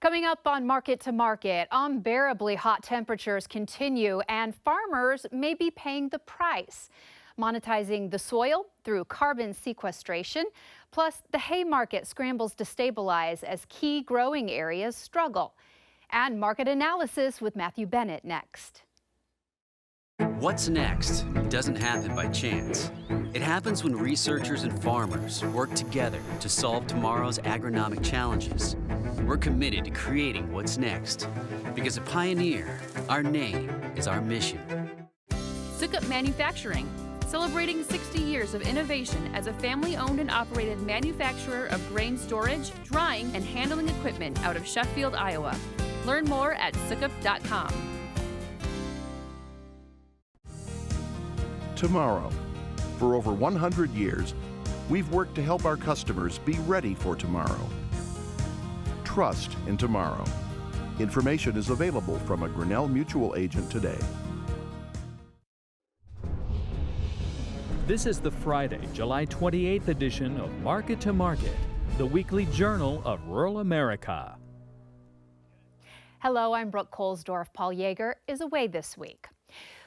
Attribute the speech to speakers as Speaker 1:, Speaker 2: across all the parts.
Speaker 1: Coming up on Market to Market, unbearably hot temperatures continue and farmers may be paying the price. Monetizing the soil through carbon sequestration, plus the hay market scrambles to stabilize as key growing areas struggle. And market analysis with Matthew Bennett next.
Speaker 2: What's next doesn't happen by chance. It happens when researchers and farmers work together to solve tomorrow's agronomic challenges. We're committed to creating what's next. Because at Pioneer, our name is our mission.
Speaker 3: Sukup Manufacturing, celebrating 60 years of innovation as a family-owned and operated manufacturer of grain storage, drying, and handling equipment out of Sheffield, Iowa. Learn more at sukup.com.
Speaker 4: Tomorrow. For over 100 years, we've worked to help our customers be ready for tomorrow. Trust in tomorrow. Information is available from a Grinnell Mutual agent today.
Speaker 5: This is the Friday, July 28th edition of Market to Market, the weekly journal of rural America.
Speaker 1: Hello, I'm Brooke Colesdorf. Paul Yeager is away this week.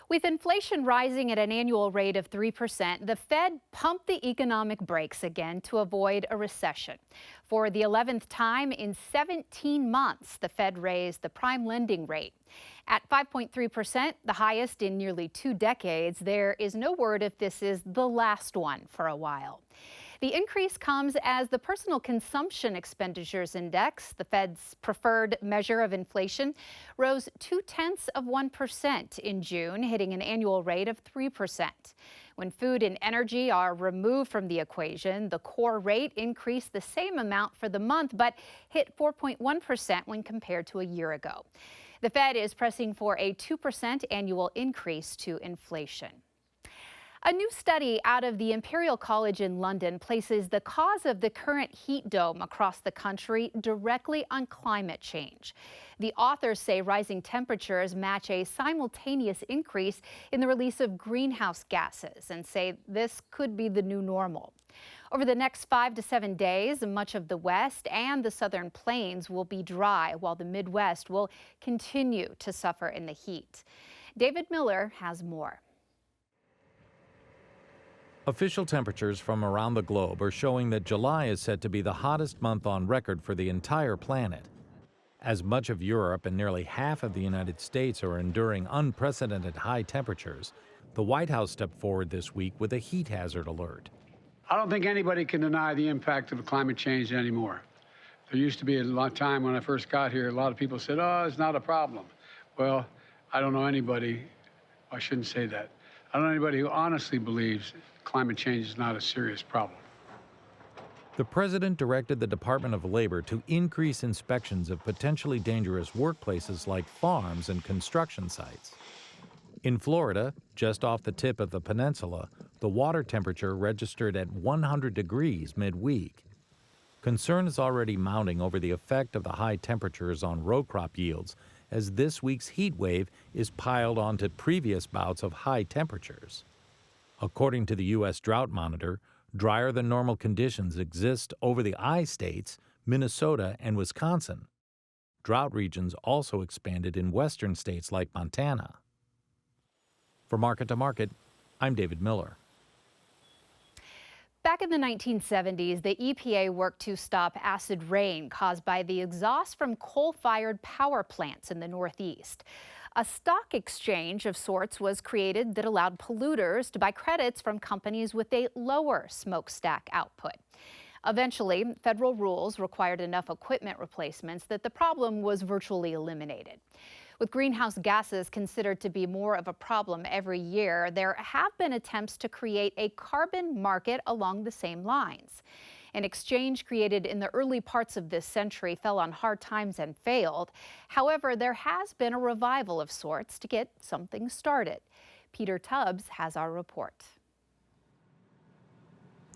Speaker 1: With inflation rising at an annual rate of 3%, the Fed pumped the economic brakes again to avoid a recession. For the 11th time in 17 months, the Fed raised the prime lending rate. At 5.3%, the highest in nearly 2 decades, there is no word if this is the last one for a while. The increase comes as the Personal Consumption Expenditures Index, the Fed's preferred measure of inflation, rose 0.2% in June, hitting an annual rate of 3%. When food and energy are removed from the equation, the core rate increased the same amount for the month, but hit 4.1% when compared to a year ago. The Fed is pressing for a 2% annual increase to inflation. A new study out of the Imperial College in London places the cause of the current heat dome across the country directly on climate change. The authors say rising temperatures match a simultaneous increase in the release of greenhouse gases and say this could be the new normal. Over the next 5 to 7 days, much of the West and the Southern Plains will be dry, while the Midwest will continue to suffer in the heat. David Miller has more.
Speaker 5: Official temperatures from around the globe are showing that July is set to be the hottest month on record for the entire planet. As much of Europe and nearly half of the United States are enduring unprecedented high temperatures, the White House stepped forward this week with a heat hazard alert.
Speaker 6: I don't think anybody can deny the impact of climate change anymore. There used to be a lot of time when I first got here, a lot of people said, oh, it's not a problem. Well, I don't know anybody, I shouldn't say that. I don't know anybody who honestly believes climate change is not a serious problem.
Speaker 5: The president directed the Department of Labor to increase inspections of potentially dangerous workplaces like farms and construction sites. In Florida, just off the tip of the peninsula, the water temperature registered at 100 degrees midweek. Concern is already mounting over the effect of the high temperatures on row crop yields, as this week's heat wave is piled onto previous bouts of high temperatures. According to the U.S. Drought Monitor, drier than normal conditions exist over the I states, Minnesota, and Wisconsin. Drought regions also expanded in western states like Montana. For Market to Market, I'm David Miller.
Speaker 1: Back in the 1970s, the EPA worked to stop acid rain caused by the exhaust from coal-fired power plants in the Northeast. A stock exchange of sorts was created that allowed polluters to buy credits from companies with a lower smokestack output. Eventually, federal rules required enough equipment replacements that the problem was virtually eliminated. With greenhouse gases considered to be more of a problem every year, there have been attempts to create a carbon market along the same lines. An exchange created in the early parts of this century fell on hard times and failed. However, there has been a revival of sorts to get something started. Peter Tubbs has our report.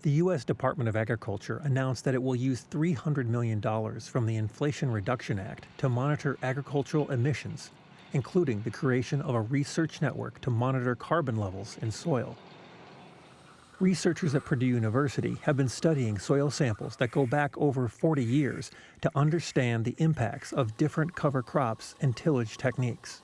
Speaker 7: The U.S. Department of Agriculture announced that it will use $300 million from the Inflation Reduction Act to monitor agricultural emissions, including the creation of a research network to monitor carbon levels in soil. Researchers at Purdue University have been studying soil samples that go back over 40 years to understand the impacts of different cover crops and tillage techniques.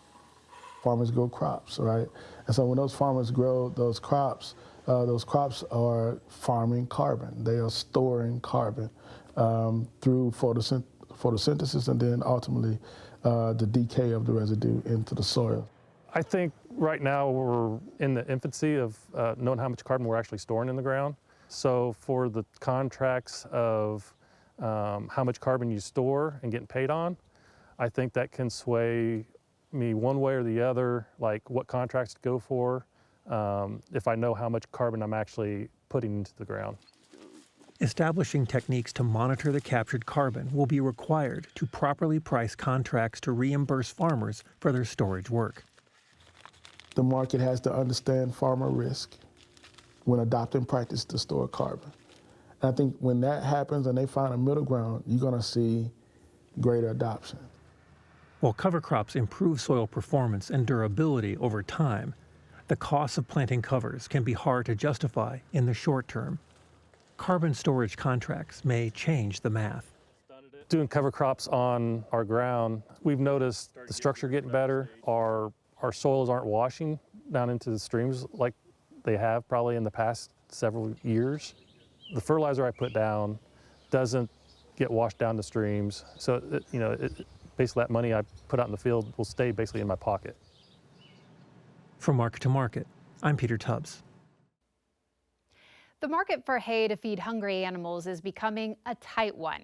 Speaker 8: Farmers grow crops, right? And so when those farmers grow those crops are farming carbon. They are storing carbon through photosynthesis and then ultimately the decay of the residue into the soil.
Speaker 9: I think right now we're in the infancy of knowing how much carbon we're actually storing in the ground. So for the contracts of how much carbon you store and getting paid on, I think that can sway me one way or the other, like what contracts to go for, if I know how much carbon I'm actually putting into the ground.
Speaker 7: Establishing techniques to monitor the captured carbon will be required to properly price contracts to reimburse farmers for their storage work.
Speaker 8: The market has to understand farmer risk when adopting practice to store carbon. And I think when that happens and they find a middle ground, you're going to see greater adoption.
Speaker 7: While cover crops improve soil performance and durability over time, the cost of planting covers can be hard to justify in the short term. Carbon storage contracts may change the math.
Speaker 9: Doing cover crops on our ground, we've noticed the structure getting better. Our soils aren't washing down into the streams like they have probably in the past several years. The fertilizer I put down doesn't get washed down the streams. So, basically that money I put out in the field will stay basically in my pocket.
Speaker 7: From Market to Market, I'm Peter Tubbs.
Speaker 1: The market for hay to feed hungry animals is becoming a tight one.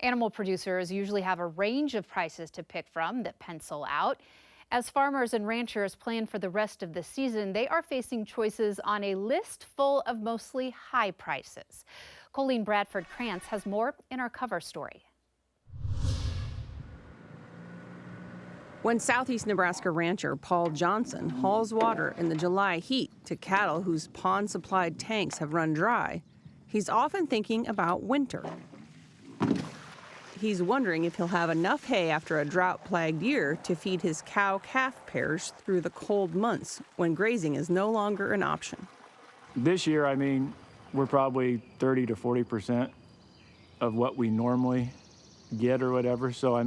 Speaker 1: Animal producers usually have a range of prices to pick from that pencil out. As farmers and ranchers plan for the rest of the season, they are facing choices on a list full of mostly high prices. Colleen Bradford-Krantz has more in our cover story.
Speaker 10: When Southeast Nebraska rancher Paul Johnson hauls water in the July heat to cattle whose pond-supplied tanks have run dry, he's often thinking about winter. He's wondering if he'll have enough hay after a drought-plagued year to feed his cow-calf pairs through the cold months when grazing is no longer an option.
Speaker 11: This year, we're probably 30 to 40% of what we normally get or whatever. So,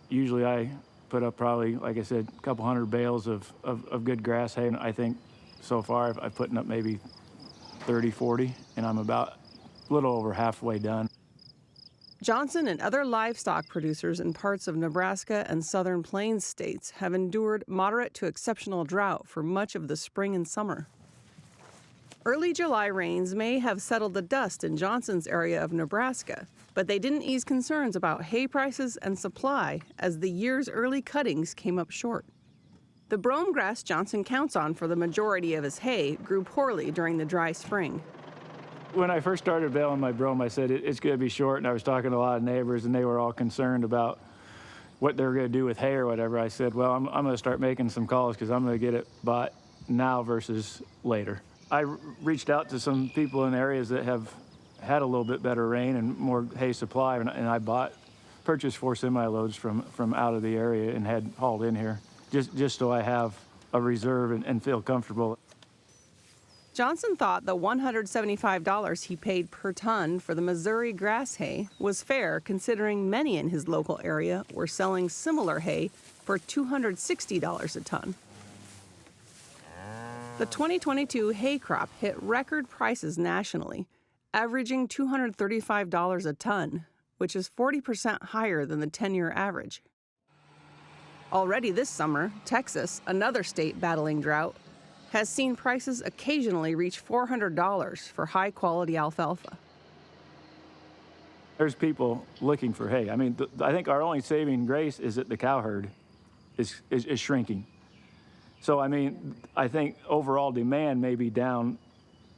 Speaker 11: usually I put up probably, like I said, a couple hundred bales of good grass hay. And I think so far I've put up maybe 30, 40, and I'm about a little over halfway done.
Speaker 10: Johnson and other livestock producers in parts of Nebraska and southern plains states have endured moderate to exceptional drought for much of the spring and summer. Early July rains may have settled the dust in Johnson's area of Nebraska, but they didn't ease concerns about hay prices and supply as the year's early cuttings came up short. The brome grass Johnson counts on for the majority of his hay grew poorly during the dry spring.
Speaker 11: When I first started baling my brome, I said it's going to be short, and I was talking to a lot of neighbors, and they were all concerned about what they were going to do with hay or whatever. I said, well, I'm going to start making some calls because I'm going to get it bought now versus later. I reached out to some people in areas that have had a little bit better rain and more hay supply, and I purchased 4 semi-loads from out of the area and had hauled in here, just so I have a reserve and feel comfortable.
Speaker 10: Johnson thought the $175 he paid per ton for the Missouri grass hay was fair, considering many in his local area were selling similar hay for $260 a ton. The 2022 hay crop hit record prices nationally, averaging $235 a ton, which is 40% higher than the 10-year average. Already this summer, Texas, another state battling drought, has seen prices occasionally reach $400 for high-quality alfalfa.
Speaker 11: There's people looking for hay. I think our only saving grace is that the cow herd is shrinking. So, I think overall demand may be down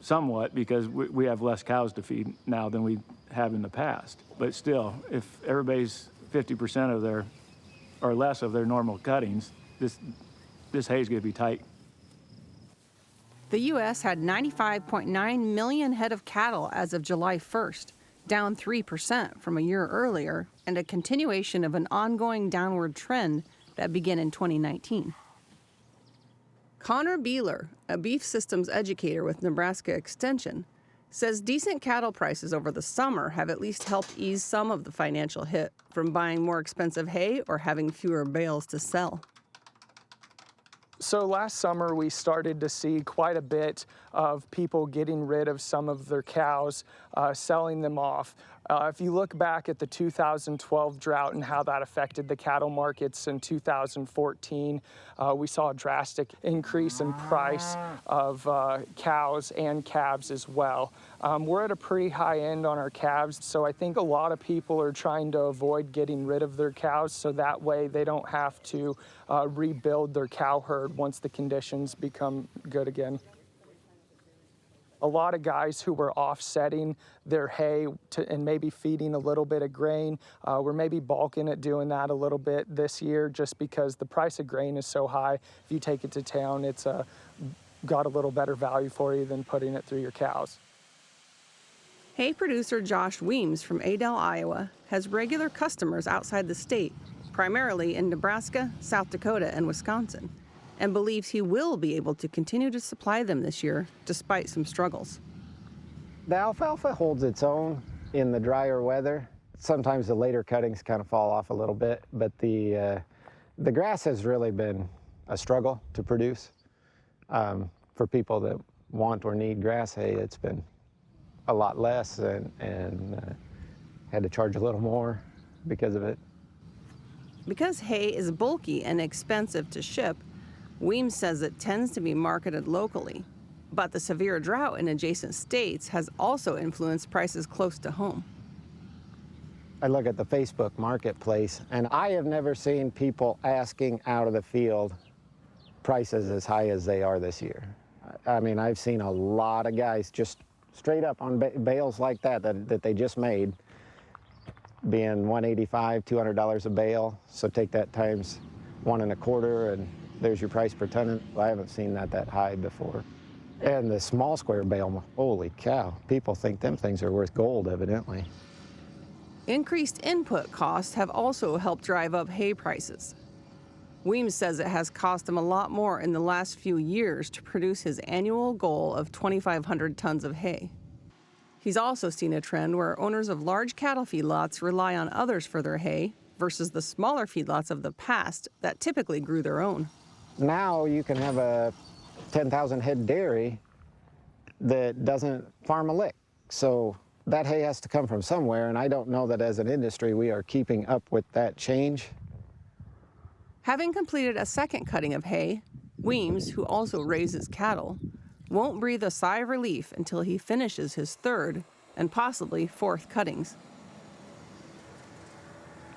Speaker 11: somewhat because we have less cows to feed now than we have in the past. But still, if everybody's 50% of their, or less of their normal cuttings, this hay is going to be tight.
Speaker 10: The U.S. had 95.9 million head of cattle as of July 1st, down 3% from a year earlier, and a continuation of an ongoing downward trend that began in 2019. Connor Beeler, a beef systems educator with Nebraska Extension, says decent cattle prices over the summer have at least helped ease some of the financial hit from buying more expensive hay or having fewer bales to sell.
Speaker 12: So last summer we started to see quite a bit of people getting rid of some of their cows, selling them off. If you look back at the 2012 drought and how that affected the cattle markets in 2014, we saw a drastic increase in price of cows and calves as well. We're at a pretty high end on our calves, so I think a lot of people are trying to avoid getting rid of their cows so that way they don't have to rebuild their cow herd once the conditions become good again. A lot of guys who were offsetting their hay and maybe feeding a little bit of grain were maybe balking at doing that a little bit this year just because the price of grain is so high. If you take it to town, it's got a little better value for you than putting it through your cows.
Speaker 10: Hay producer Josh Weems from Adel, Iowa, has regular customers outside the state, primarily in Nebraska, South Dakota, and Wisconsin, and believes he will be able to continue to supply them this year despite some struggles.
Speaker 13: The alfalfa holds its own in the drier weather. Sometimes the later cuttings kind of fall off a little bit, but the grass has really been a struggle to produce. For people that want or need grass hay, it's been a lot less and had to charge a little more because of it.
Speaker 10: Because hay is bulky and expensive to ship, Weems says it tends to be marketed locally, but the severe drought in adjacent states has also influenced prices close to home.
Speaker 13: I look at the Facebook marketplace, and I have never seen people asking out of the field prices as high as they are this year. I mean, I've seen a lot of guys just straight up on bales like that they just made, being $185, $200 a bale. So take that times 1 1/4, and there's your price per ton. I haven't seen that high before. And the small square bale, holy cow, people think them things are worth gold, evidently.
Speaker 10: Increased input costs have also helped drive up hay prices. Weems says it has cost him a lot more in the last few years to produce his annual goal of 2,500 tons of hay. He's also seen a trend where owners of large cattle feedlots rely on others for their hay versus the smaller feedlots of the past that typically grew their own.
Speaker 13: Now you can have a 10,000 head dairy that doesn't farm a lick. So that hay has to come from somewhere, and I don't know that as an industry we are keeping up with that change.
Speaker 10: Having completed a second cutting of hay, Weems, who also raises cattle, won't breathe a sigh of relief until he finishes his third and possibly fourth cuttings.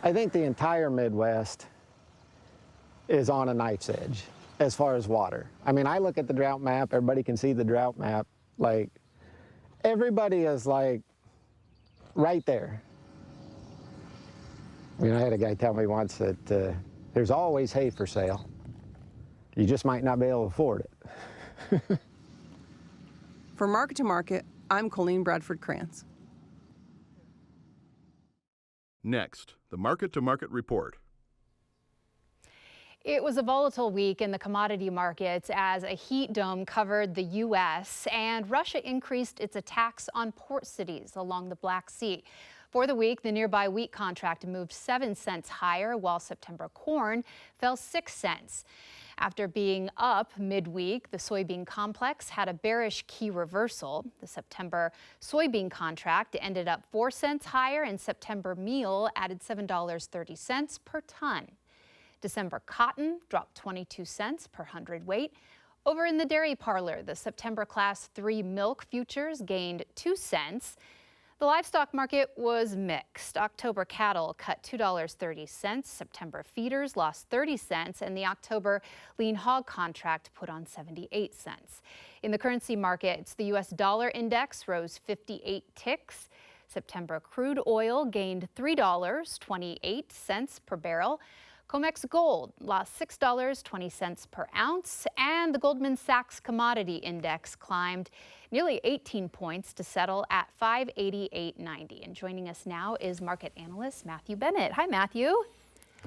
Speaker 13: I think the entire Midwest is on a knife's edge as far as water. I mean, I look at the drought map, everybody can see the drought map, like everybody is like right there. You know, I had a guy tell me once that there's always hay for sale. You just might not be able to afford it.
Speaker 10: For Market to Market, I'm Colleen Bradford Krantz.
Speaker 4: Next, the Market to Market report.
Speaker 1: It was a volatile week in the commodity markets as a heat dome covered the U.S. and Russia increased its attacks on port cities along the Black Sea. For the week, the nearby wheat contract moved 7 cents higher, while September corn fell 6 cents. After being up midweek, the soybean complex had a bearish key reversal. The September soybean contract ended up 4 cents higher, and September meal added $7.30 per ton. December cotton dropped 22 cents per hundredweight. Over in the dairy parlor, the September Class 3 milk futures gained 2 cents. The livestock market was mixed. October cattle cut $2.30, September feeders lost 30 cents, and the October lean hog contract put on 78 cents. In the currency markets, the U.S. dollar index rose 58 ticks. September crude oil gained $3.28 per barrel. COMEX gold lost $6.20 per ounce, and the Goldman Sachs Commodity Index climbed nearly 18 points to settle at 588.90. And joining us now is market analyst Matthew Bennett. Hi, Matthew.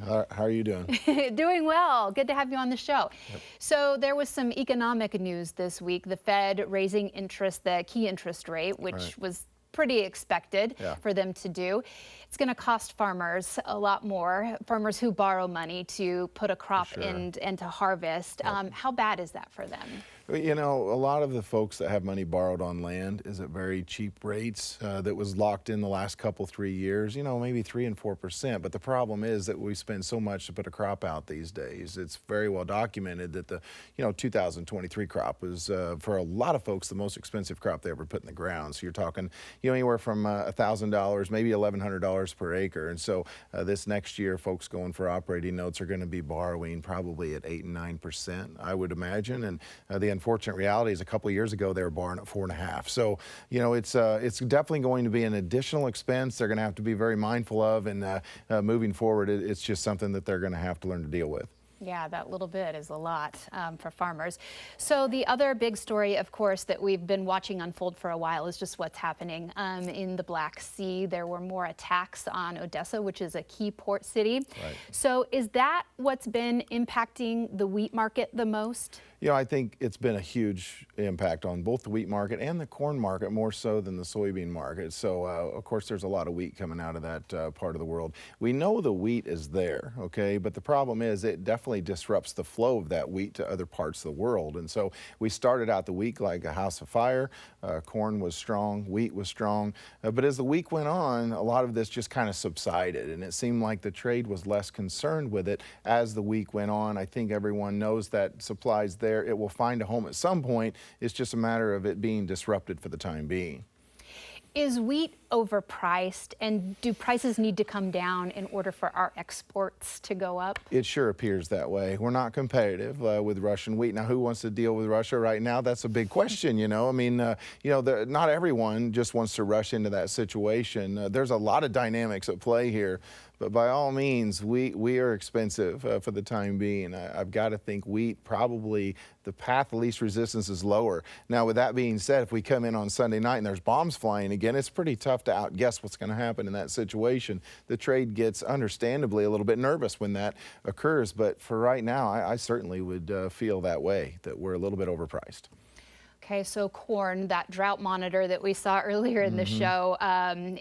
Speaker 14: How are you doing?
Speaker 1: Doing well. Good to have you on the show. Yep. So there was some economic news this week. The Fed raising interest, the key interest rate, which was pretty expected for them to do. It's going to cost farmers a lot more, farmers who borrow money to put a crop in and to harvest. How bad is that for them?
Speaker 14: You know, a lot of the folks that have money borrowed on land is at very cheap rates that was locked in the last couple, 3 years, you know, maybe 3 and 4%. But the problem is that we spend so much to put a crop out these days. It's very well documented that the, 2023 crop was, for a lot of folks, the most expensive crop they ever put in the ground. So you're talking, anywhere from $1,000, maybe $1,100 per acre. And so this next year, folks going for operating notes are going to be borrowing probably at 8 and 9%, I would imagine. And the unfortunate reality is a couple of years ago they were borrowing at 4.5%. So it's definitely going to be an additional expense they're going to have to be very mindful of, and moving forward it's just something that they're going to have to learn to deal with.
Speaker 1: Yeah, that little bit is a lot for farmers. So the other big story, of course, that we've been watching unfold for a while is just what's happening in the Black Sea. There were more attacks on Odessa, which is a key port city. Right. So is that what's been impacting the wheat market the most?
Speaker 14: I think it's been a huge impact on both the wheat market and the corn market, more so than the soybean market. So, of course, there's a lot of wheat coming out of that part of the world. We know the wheat is there, okay, but the problem is it definitely disrupts the flow of that wheat to other parts of the world. And so we started out the week like a house of fire. Corn was strong, wheat was strong. But as the week went on, a lot of this just kind of subsided, and it seemed like the trade was less concerned with it as the week went on. I think everyone knows that supplies there. It will find a home at some point. It's just a matter of it being disrupted for the time being.
Speaker 1: Is wheat overpriced, and do prices need to come down in order for our exports to go up?
Speaker 14: It sure appears that way. We're not competitive with Russian wheat. Now, who wants to deal with Russia right now? That's a big question, I mean, not everyone just wants to rush into that situation. There's a lot of dynamics at play here. But by all means, we are expensive for the time being. I've got to think wheat, probably the path of least resistance is lower. Now, with that being said, if we come in on Sunday night and there's bombs flying again, it's pretty tough to outguess what's going to happen in that situation. The trade gets understandably a little bit nervous when that occurs. But for right now, I certainly would feel that way, that we're a little bit overpriced.
Speaker 1: Okay, so corn, that drought monitor that we saw earlier in the show,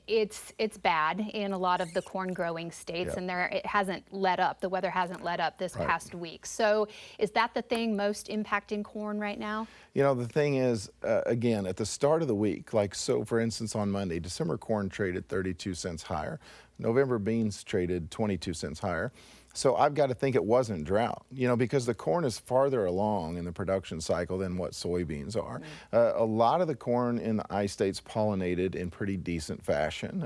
Speaker 1: it's bad in a lot of the corn growing states, and it hasn't let up. The weather hasn't let up this past week. So is that the thing most impacting corn right now?
Speaker 14: The thing is, again, at the start of the week, so for instance on Monday, December corn traded 32 cents higher. November beans traded 22 cents higher. So I've got to think it wasn't drought, because the corn is farther along in the production cycle than what soybeans are. A lot of the corn in the I-states pollinated in pretty decent fashion.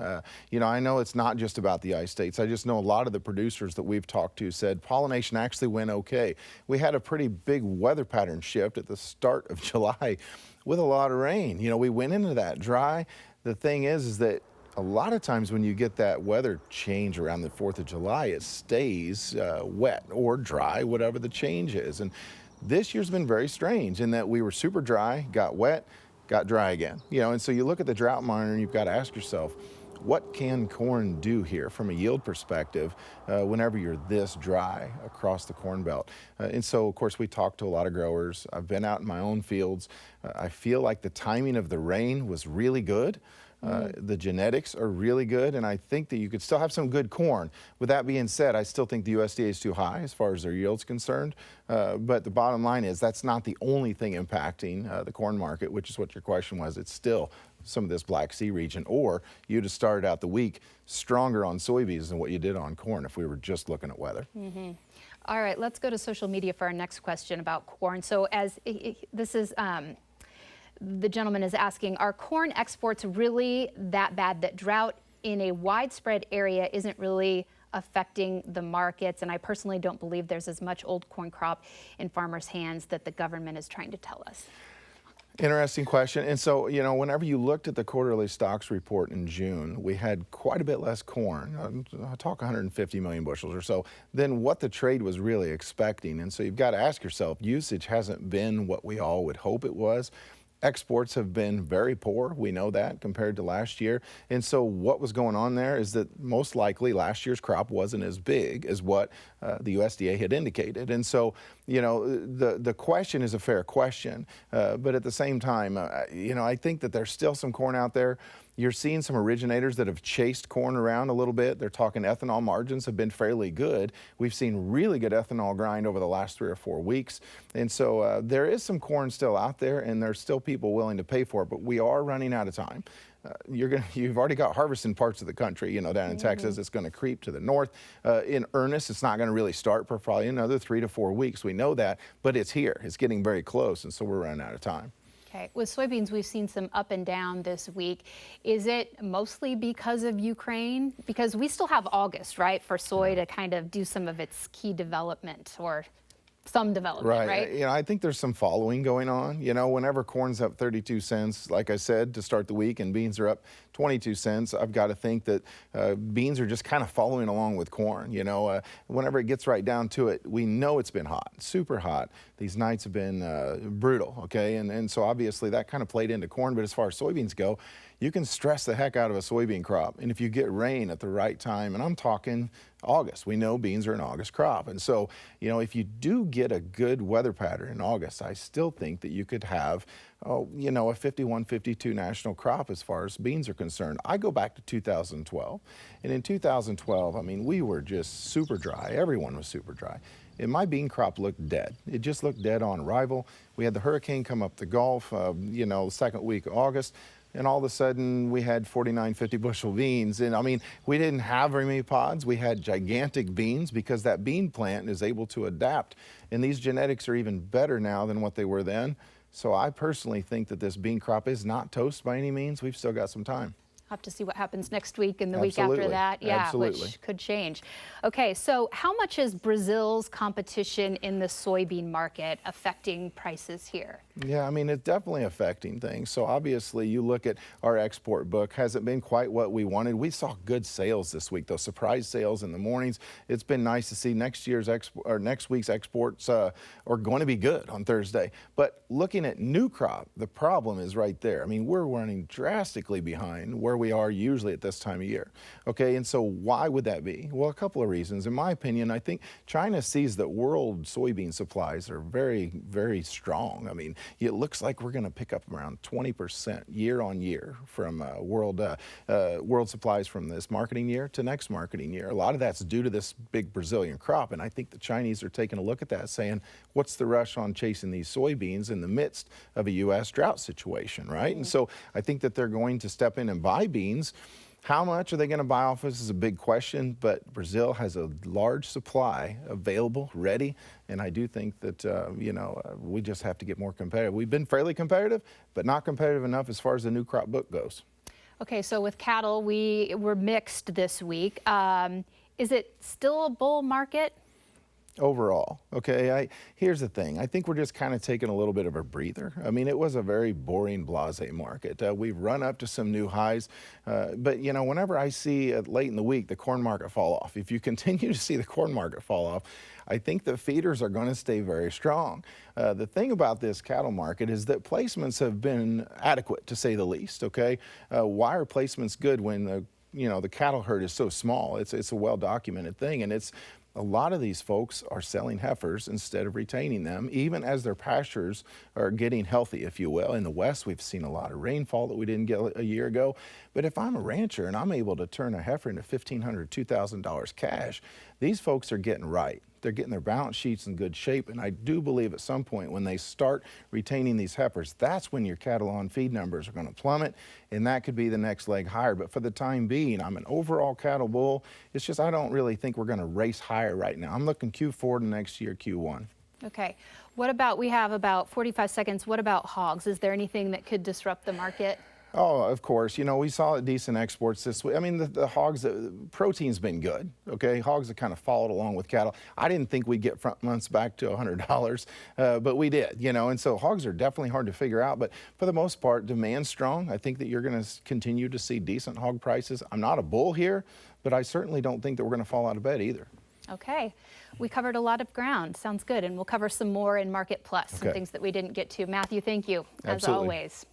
Speaker 14: I know it's not just about the I-states. I just know a lot of the producers that we've talked to said pollination actually went okay. We had a pretty big weather pattern shift at the start of July with a lot of rain. We went into that dry. The thing is that a lot of times when you get that weather change around the 4th of July, it stays wet or dry, whatever the change is. And this year's been very strange in that we were super dry, got wet, got dry again. And so you look at the drought monitor and you've got to ask yourself, what can corn do here from a yield perspective whenever you're this dry across the Corn Belt? And so, of course, we talked to a lot of growers. I've been out in my own fields. I feel like the timing of the rain was really good. The genetics are really good, and I think that you could still have some good corn. With that being said, I still think the USDA is too high as far as their yield's concerned. But the bottom line is that's not the only thing impacting the corn market, which is what your question was. It's still some of this Black Sea region, or you'd have started out the week stronger on soybeans than what you did on corn if we were just looking at weather.
Speaker 1: All right, let's go to social media for our next question about corn. So this is... the gentleman is asking, are corn exports really that bad that drought in a widespread area isn't really affecting the markets? And I personally don't believe there's as much old corn crop in farmers' hands that the government is trying to tell us.
Speaker 14: Interesting question. And so, whenever you looked at the quarterly stocks report in June, we had quite a bit less corn, I talk 150 million bushels or so, than what the trade was really expecting. And so you've got to ask yourself, usage hasn't been what we all would hope it was. Exports have been very poor. We know that compared to last year. And so what was going on there is that most likely last year's crop wasn't as big as what the USDA had indicated. And so, you know, the question is a fair question. But at the same time, you know, I think that there's still some corn out there. You're seeing some originators that have chased corn around a little bit. They're talking ethanol margins have been fairly good. We've seen really good ethanol grind over the last 3 or 4 weeks. And so there is some corn still out there, and there's still people willing to pay for it, but we are running out of time. You've already got harvest in parts of the country, you know, down in Texas. It's going to creep to the north. In earnest, it's not going to really start for probably another 3 to 4 weeks. We know that, but it's here. It's getting very close, and so we're running out of time.
Speaker 1: Okay, with soybeans, we've seen some up and down this week. Is it mostly because of Ukraine? Because we still have August, right, for soy to kind of do some of its key development or some development, right?
Speaker 14: You know, I think there's some following going on. You know, whenever corn's up 32 cents, like I said, to start the week, and beans are up 22 cents, I've got to think that beans are just kind of following along with corn. You know, whenever it gets right down to it, we know it's been hot, super hot. These nights have been brutal, okay? And so obviously that kind of played into corn, but as far as soybeans go, you can stress the heck out of a soybean crop. And if you get rain at the right time, and I'm talking August, we know beans are an August crop. And so, you know, if you do get a good weather pattern in August, I still think that you could have, you know, a 51, 52 national crop as far as beans are concerned. I go back to 2012. And in 2012, I mean, we were just super dry. Everyone was super dry. And my bean crop looked dead. It just looked dead on arrival. We had the hurricane come up the Gulf, you know, second week of August. And all of a sudden, we had 49, 50 bushel beans. And I mean, we didn't have very many pods. We had gigantic beans because that bean plant is able to adapt. And these genetics are even better now than what they were then. So I personally think that this bean crop is not toast by any means. We've still got some time.
Speaker 1: Have to see what happens next week and the week after that. Yeah, which could change. Okay, so how much is Brazil's competition in the soybean market affecting prices here?
Speaker 14: Yeah, I mean, it's definitely affecting things. So obviously, you look at our export book, hasn't been quite what we wanted. We saw good sales this week, those surprise sales in the mornings. It's been nice to see next week's exports are going to be good on Thursday. But looking at new crop, the problem is right there. I mean, we're running drastically behind where we are usually at this time of year. Okay, and so why would that be? Well, a couple of reasons. In my opinion, I think China sees that world soybean supplies are very, very strong. I mean, it looks like we're going to pick up around 20% year on year from world supplies from this marketing year to next marketing year. A lot of that's due to this big Brazilian crop, and I think the Chinese are taking a look at that saying, what's the rush on chasing these soybeans in the midst of a U.S. drought situation, right? And so I think that they're going to step in and buy beans. How much are they going to buy off us is a big question, but Brazil has a large supply available, ready, and I do think that, you know, we just have to get more competitive. We've been fairly competitive, but not competitive enough as far as the new crop book goes.
Speaker 1: Okay, so with cattle, we were mixed this week. Is it still a bull market?
Speaker 14: Overall, okay, here's the thing. I think we're just kind of taking a little bit of a breather. I mean, it was a very boring, blasé market. We've run up to some new highs, but, you know, whenever I see late in the week the corn market fall off, if you continue to see the corn market fall off, I think the feeders are going to stay very strong. The thing about this cattle market is that placements have been adequate, to say the least, okay? Why are placements good when the cattle herd is so small? It's a well-documented thing, and it's a lot of these folks are selling heifers instead of retaining them, even as their pastures are getting healthy, if you will. In the West, we've seen a lot of rainfall that we didn't get a year ago. But if I'm a rancher and I'm able to turn a heifer into $1,500, $2,000 cash, these folks are getting right. They're getting their balance sheets in good shape, and I do believe at some point when they start retaining these heifers, that's when your cattle on feed numbers are going to plummet, and that could be the next leg higher. But for the time being, I'm an overall cattle bull. It's just I don't really think we're going to race higher right now. I'm looking Q4 to next year, Q1.
Speaker 1: Okay. What about, we have about 45 seconds, what about hogs? Is there anything that could disrupt the market?
Speaker 14: Oh, of course. You know, we saw decent exports this week. I mean, the hogs, protein's been good, okay? Hogs have kind of followed along with cattle. I didn't think we'd get front months back to $100, but we did, you know, and so hogs are definitely hard to figure out, but for the most part, demand's strong. I think that you're going to continue to see decent hog prices. I'm not a bull here, but I certainly don't think that we're going to fall out of bed either.
Speaker 1: Okay, we covered a lot of ground. Sounds good, and we'll cover some more in Market Plus, some things that we didn't get to. Matthew, thank you, as always.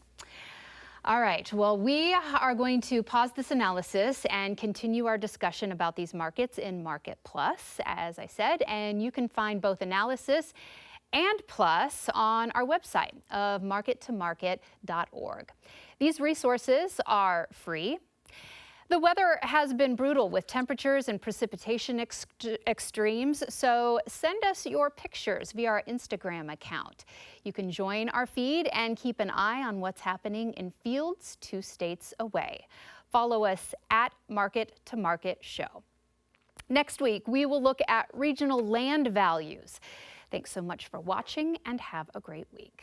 Speaker 1: All right, well, we are going to pause this analysis and continue our discussion about these markets in Market Plus, as I said, and you can find both analysis and Plus on our website of markettomarket.org. These resources are free. The weather has been brutal with temperatures and precipitation extremes, so send us your pictures via our Instagram account. You can join our feed and keep an eye on what's happening in fields 2 states away. Follow us at Market to Market Show. Next week, we will look at regional land values. Thanks so much for watching and have a great week.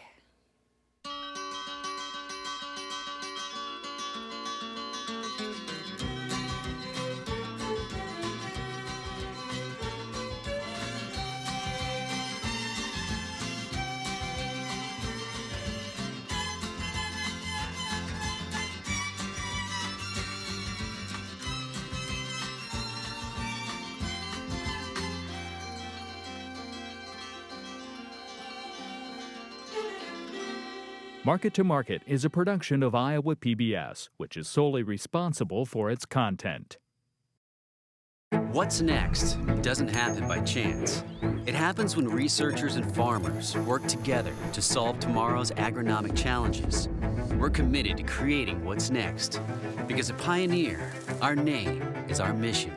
Speaker 15: Market to Market is a production of Iowa PBS, which is solely responsible for its content.
Speaker 2: What's next doesn't happen by chance. It happens when researchers and farmers work together to solve tomorrow's agronomic challenges. We're committed to creating what's next, because at Pioneer, our name is our mission.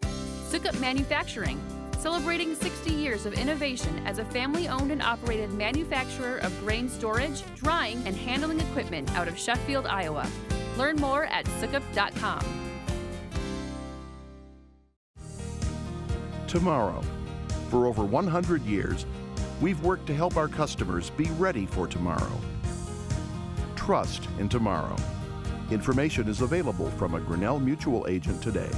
Speaker 3: Sukup Manufacturing, celebrating 60 years of innovation as a family-owned and operated manufacturer of grain storage, drying, and handling equipment out of Sheffield, Iowa. Learn more at sukup.com.
Speaker 4: Tomorrow. For over 100 years, we've worked to help our customers be ready for tomorrow. Trust in tomorrow. Information is available from a Grinnell Mutual agent today.